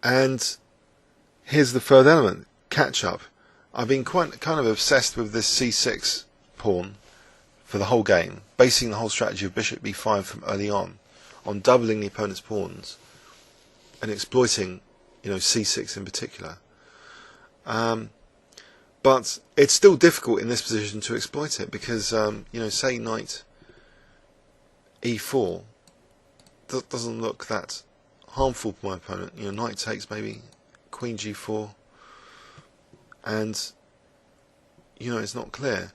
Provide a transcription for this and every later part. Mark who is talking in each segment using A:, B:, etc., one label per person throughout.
A: And here's the third element, catch up. I've been kind of obsessed with this c6 pawn for the whole game, basing the whole strategy of bishop b5 from early on doubling the opponent's pawns and exploiting, c6 in particular. But it's still difficult in this position to exploit it because, say knight e4 doesn't look that harmful for my opponent. Knight takes, maybe queen g4, and it's not clear.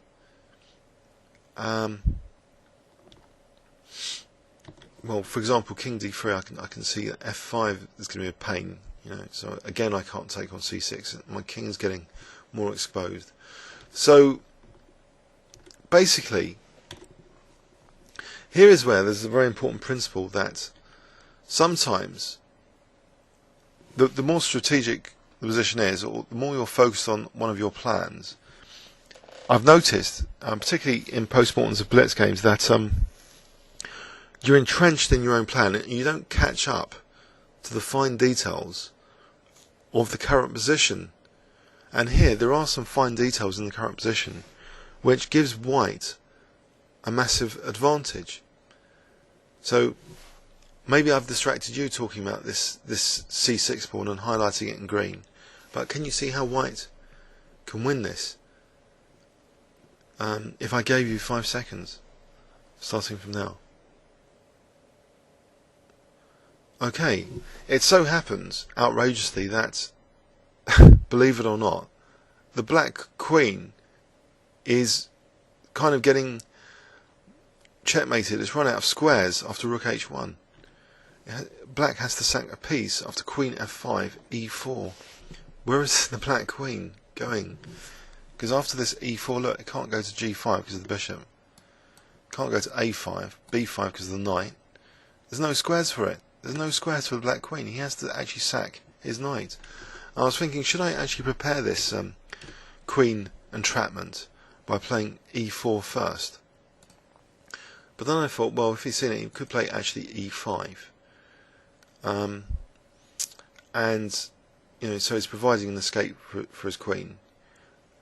A: Well, for example, king d3, I can see that f5 is going to be a pain. So again, I can't take on c6. My king's getting more exposed. So basically, here is where there's a very important principle that sometimes the more strategic the position is, or the more you're focused on one of your plans. I've noticed, particularly in post-mortems of blitz games, that you're entrenched in your own plan and you don't catch up to the fine details of the current position. And here there are some fine details in the current position which gives white a massive advantage. So maybe I've distracted you talking about this c6 pawn and highlighting it in green, but can you see how white can win this? If I gave you 5 seconds starting from now. Okay, it so happens outrageously that believe it or not, the black queen is kind of getting checkmated. It's run out of squares after rook h1. Black has to sack a piece after queen f5, e4. Where is the black queen going? Because after this e4, look, it can't go to g5 because of the bishop. It can't go to a5, b5 because of the knight. There's no squares for it. There's no squares for the black queen. He has to actually sack his knight. I was thinking, should I actually prepare this queen entrapment by playing e4 first? But then I thought, well, if he's seen it, he could play actually e5. And, so it's providing an escape for his queen.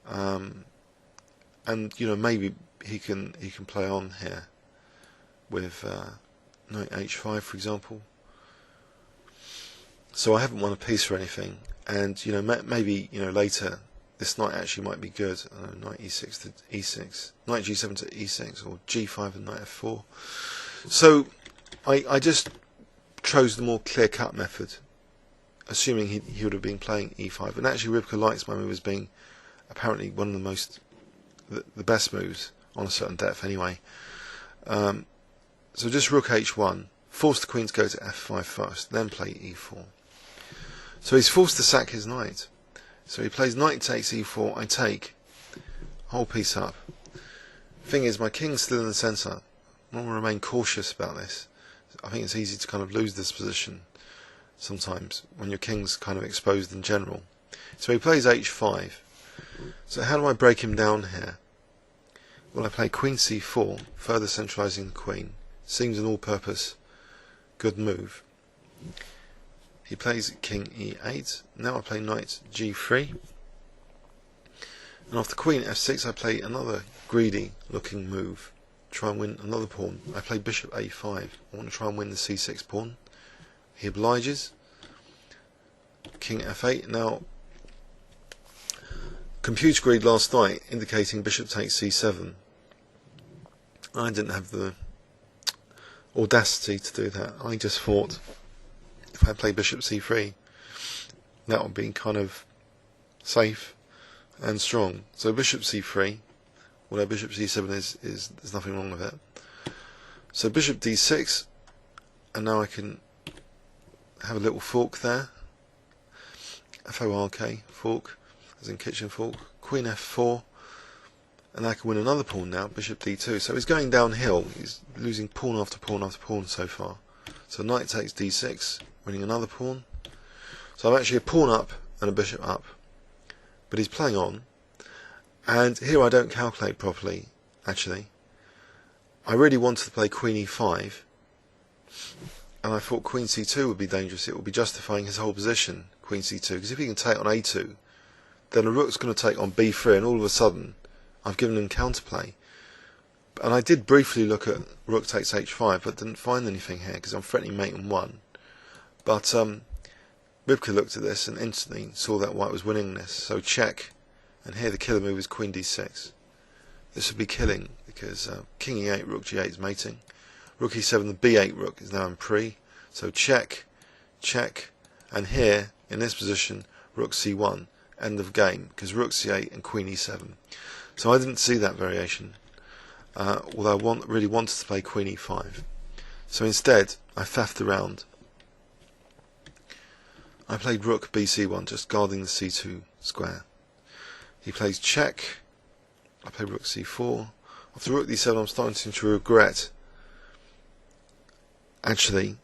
A: And, maybe he can play on here with knight h5, for example. So I haven't won a piece or anything. And maybe later this knight actually might be good. Knight e6 to e6, knight g7 to e6, or g5 and knight f4. So I just chose the more clear-cut method, assuming he would have been playing e5. And actually, Rybka likes my move as being apparently one of the best moves on a certain depth. Anyway, so just rook h1, force the queen to go to f5 first, then play e4. So he's forced to sack his knight. So he plays knight takes e4, I take, whole piece up. Thing is, my king's still in the centre. I want to remain cautious about this. I think it's easy to kind of lose this position sometimes when your king's kind of exposed in general. So he plays h5. So how do I break him down here? Well, I play queen c4, further centralising the queen. Seems an all-purpose good move. He plays king e8. Now I play knight g3. And after queen f6 I play another greedy looking move. Try and win another pawn. I play bishop a5. I want to try and win the c6 pawn. He obliges. King f8. Now, computer greed last night indicating bishop takes c7. I didn't have the audacity to do that. I just thought if I play bishop c3, that would be kind of safe and strong. So bishop c3, although bishop c7 is there's nothing wrong with it. So bishop d6, and now I can have a little fork there. F-O-R-K, fork, as in kitchen fork. Queen f4, and I can win another pawn now, bishop d2. So he's going downhill. He's losing pawn after pawn after pawn so far. So knight takes d6, winning another pawn. So I'm actually a pawn up and a bishop up. But he's playing on. And here I don't calculate properly, actually. I really wanted to play queen e5. and I thought queen c2 would be dangerous. It would be justifying his whole position, queen c2, because if he can take on a2, then a rook's going to take on b3, and all of a sudden I've given him counterplay. And I did briefly look at rook takes h5, but didn't find anything here because I'm threatening mate on 1. But Rybka looked at this and instantly saw that white was winning this. So check, and here the killer move is queen d6. This would be killing because king e8, rook g8 is mating. Rook e7, the b8 rook is now in pre. So check, check, and here in this position rook c1, end of game, because rook c8 and queen e7. So I didn't see that variation, although I really wanted to play queen e5. So instead I faffed around. I played rook bc1, just guarding the c2 square. He plays check. I play rook c4. After rook d7 I'm starting to regret. Actually,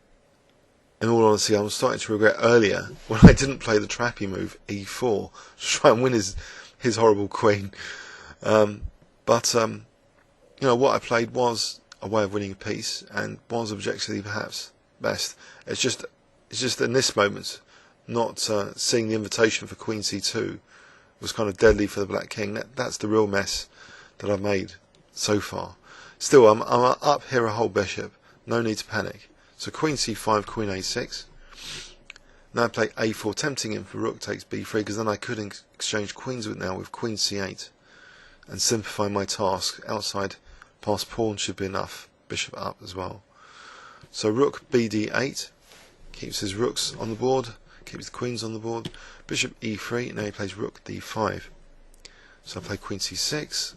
A: in all honesty, I'm starting to regret earlier when I didn't play the trappy move e4 to try and win his horrible queen. But you know, what I played was a way of winning a piece and was objectively perhaps best. It's just in this moment, not seeing the invitation for queen c2 was kind of deadly for the black king. That's the real mess that I've made so far. Still, I'm up here a whole bishop. No need to panic. So queen c5, queen a6. Now I play a4, tempting him for rook takes b3, because then I could exchange queens with queen c8 and simplify my task. Outside passed pawn should be enough. Bishop up as well. So rook bd8 keeps his rooks on the board, keeps the queens on the board. Bishop e3. Now he plays rook d5. So I play queen c6,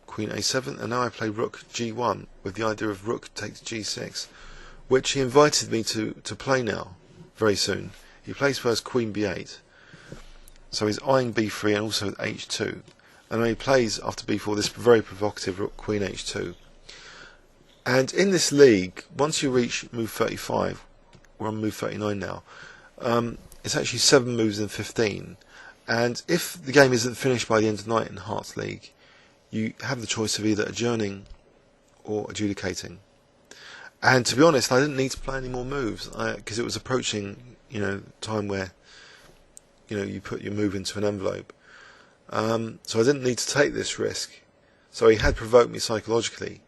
A: queen a7, and now I play rook g1 with the idea of rook takes g6, which he invited me to play now very soon. He plays first queen b8, so he's eyeing b3 and also h2, and then he plays after b4 this very provocative rook queen h2. And in this league, once you reach move 35, we're on move 39 now, it's actually 7 moves in 15, and if the game isn't finished by the end of the night in Hearts League, you have the choice of either adjourning or adjudicating. And to be honest, I didn't need to play any more moves because it was approaching, time where, you put your move into an envelope. So I didn't need to take this risk. So he had provoked me psychologically,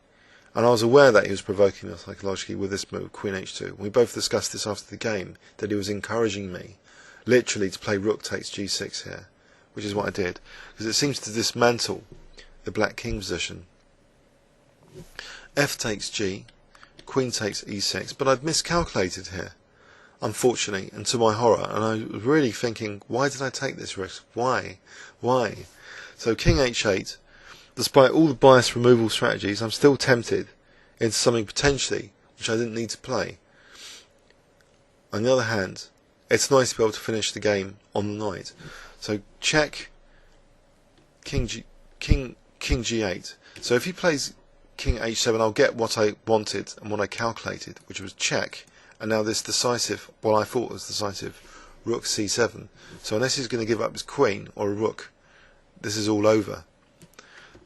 A: and I was aware that he was provoking me psychologically with this move, queen h2. We both discussed this after the game, that he was encouraging me, literally, to play rook takes g6 here, which is what I did, because it seems to dismantle the black king position. F takes g, queen takes e6, but I'd miscalculated here, unfortunately, and to my horror, and I was really thinking, why did I take this risk? Why? So king h8, despite all the bias removal strategies, I'm still tempted into something potentially which I didn't need to play. On the other hand, it's nice to be able to finish the game on the night. So check, king g8. So if he plays king h7, I'll get what I wanted and what I calculated, which was check, and now this decisive, what I thought was decisive, rook c7. So unless he's going to give up his queen or a rook, this is all over.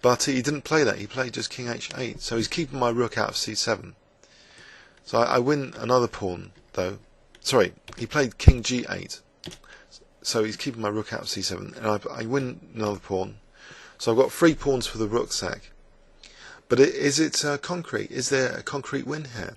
A: But he didn't play that, he played just king h8, so he's keeping my rook out of c7. So I win another pawn, though. Sorry, he played king g8, so he's keeping my rook out of c7, and I win another pawn. So I've got 3 pawns for the rook sack. But is it concrete? Is there a concrete win here?